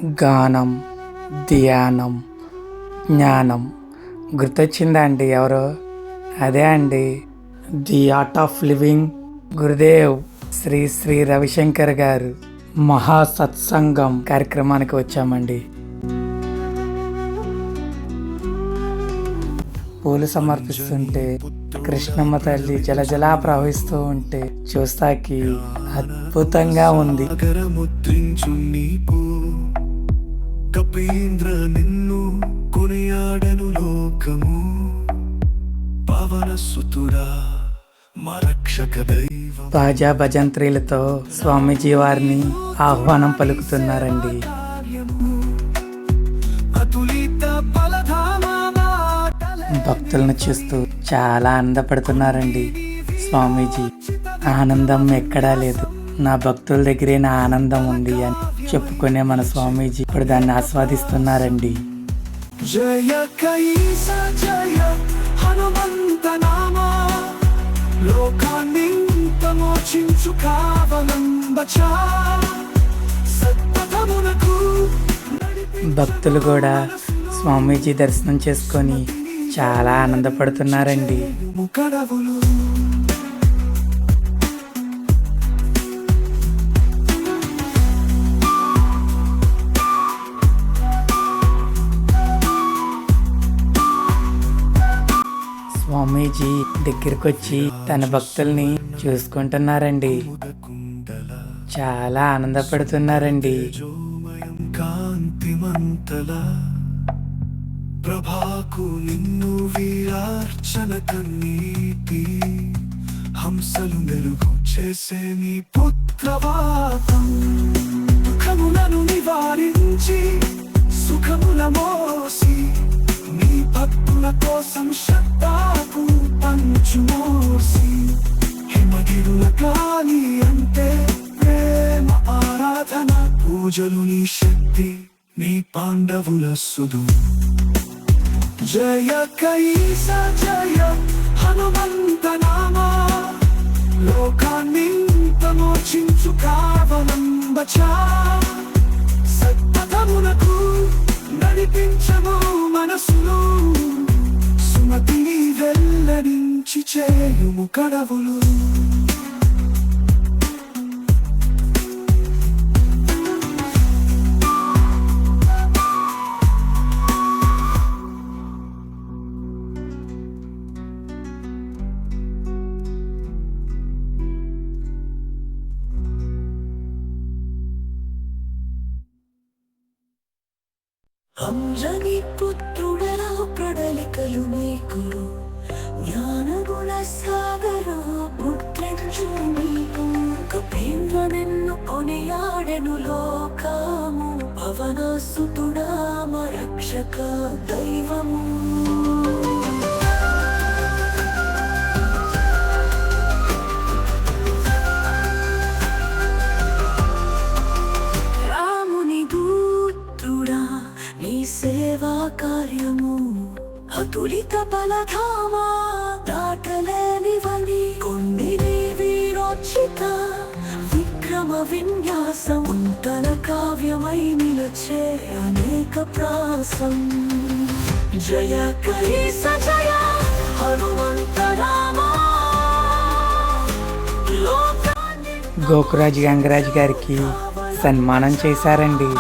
గానం, ధ్యానం, జ్ఞానం గుర్తొచ్చిందా అండి ఎవరో? అదే అండి the art of living Gurudev Sri Sri Ravishankar గారు మహా సత్సంగం కార్యక్రమానికి వచ్చామండి. పూలు సమర్పిస్తుంటే కృష్ణమ్మ తల్లి జలజలా ప్రవహిస్తూ ఉంటే చూస్తాకి అద్భుతంగా ఉంది. కపీంద్ర నిన్ను కొనియాడను లోకము, పవన సుతుడా మరక్షక దైవం. బాజా భజంత్రీలతో స్వామీజీ వారిని ఆహ్వానం పలుకుతున్నారండి. భక్తులను చూస్తూ చాలా ఆనందపడుతున్నారండి స్వామీజీ. ఆనందం ఎక్కడా లేదు, నా భక్తుల దగ్గరే నా ఆనందం ఉంది అని చెప్పుకునే మన స్వామీజీ ఇప్పుడు దాన్ని ఆస్వాదిస్తున్నారండి. జయ కైస జయ హనుమంత నామా, లోకాన్ని తమోచించు కావలంబచా. భక్తులు కూడా స్వామీజీ దర్శనం చేసుకొని చాలా ఆనందపడుతున్నారండి. స్వామీజీ దగ్గరికి వచ్చి తన భక్తుల్ని చూసుకుంటున్నారండి. చాలా ఆనందపడుతున్నారండి. ప్రభాకు నిన్ను వీరార్చన కన్నీటి, హంసలు మెరుగు చేసే నీ పుత్రవాతం. దుఃఖములను నివారించి సుఖముల మోసి, నీ భక్తుల కోసం శ్రద్ధకు పంచుమోసి. హిమగిరుల గాలి అంటే ప్రేమ ఆరాధన, పూజలు నీ శక్తి, నీ పాండవుల సుదు. జయ కైస జయ హనుమంత నామా, లోకాన్ని తమోచించు కావలంబచా. సత్పథమునకు నడిపించము మనసులు, సుమతిని వెల్లడించి చేయుము కడవులు. అంజని పుత్రుడరా ప్రడలికలు నీకు, జ్ఞానగుణ సాగర పుట్టించు నీకు. కపీంద్ర నిన్ను కొనియాడెను లోకము, పవన సుతుడా మరక్షక దైవము. సేవా కార్యము అతులిత బలధామా, దాటలేనివని కొన్ని వీరోచిత విక్రమ విన్యాసం. తన కావ్యమై నిలచే అనేక ప్రాసం. జయ కైస జయ హనుమంత రామా. గోకురాజ్ గంగరాజ్ గారికి సన్మానం చేశారండి.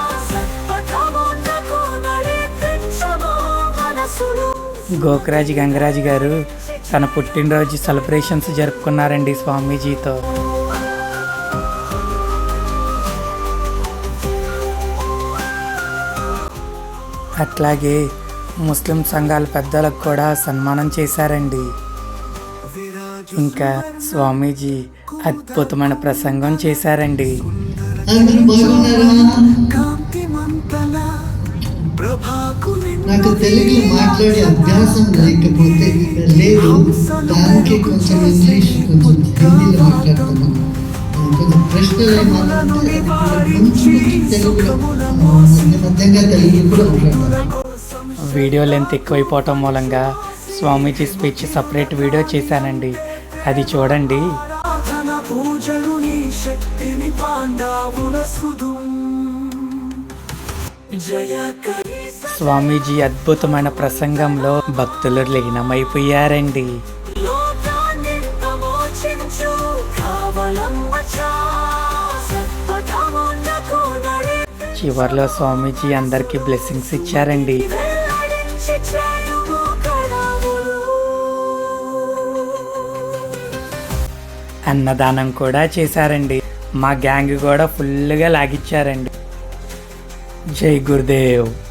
గోకురాజ్ గంగరాజ్ గారు తన పుట్టినరోజు సెలబ్రేషన్స్ జరుపుకున్నారండి స్వామీజీతో. అట్లాగే ముస్లిం సంఘాల పెద్దలకు కూడా సన్మానం చేశారండి. ఇంకా స్వామీజీ అద్భుతమైన ప్రసంగం చేశారండి. నాకు తెలుగులో మాట్లాడే అభ్యాసం లేకపోతే లేదు, దానికి కొంచెం ఇంగ్లీష్ కొంచెం హిందీలో మాట్లాడుతున్నాను. కొంచెం ప్రశ్నలు తెలుగులో మధ్యంగా తెలుగు కూడా మాట్లాడతాను. వీడియో లెంత్ ఎక్కువైపోవటం మూలంగా స్వామీజీ స్పీచ్ సపరేట్ వీడియో చేశానండి, అది చూడండి. పూజలు నీ శక్తిని పాండవుల సుదు. జయ కైస స్వామీజీ అద్భుతమైన ప్రసంగంలో భక్తులు లీనమైపోయారండి. లోకాన్ని ప్రమోచించు కావలమ్మచా సత్పథమునకు నడిపి చివర్లో స్వామీజీ అందరికీ బ్లెస్సింగ్స్ ఇచ్చారండి. వెల్లడించి చేయుము కడవులు. అన్నదానం కూడా చేశారండి. మా గ్యాంగ్ కూడా ఫుల్గా లాగిచ్చారండి. జై గురుదేవ్.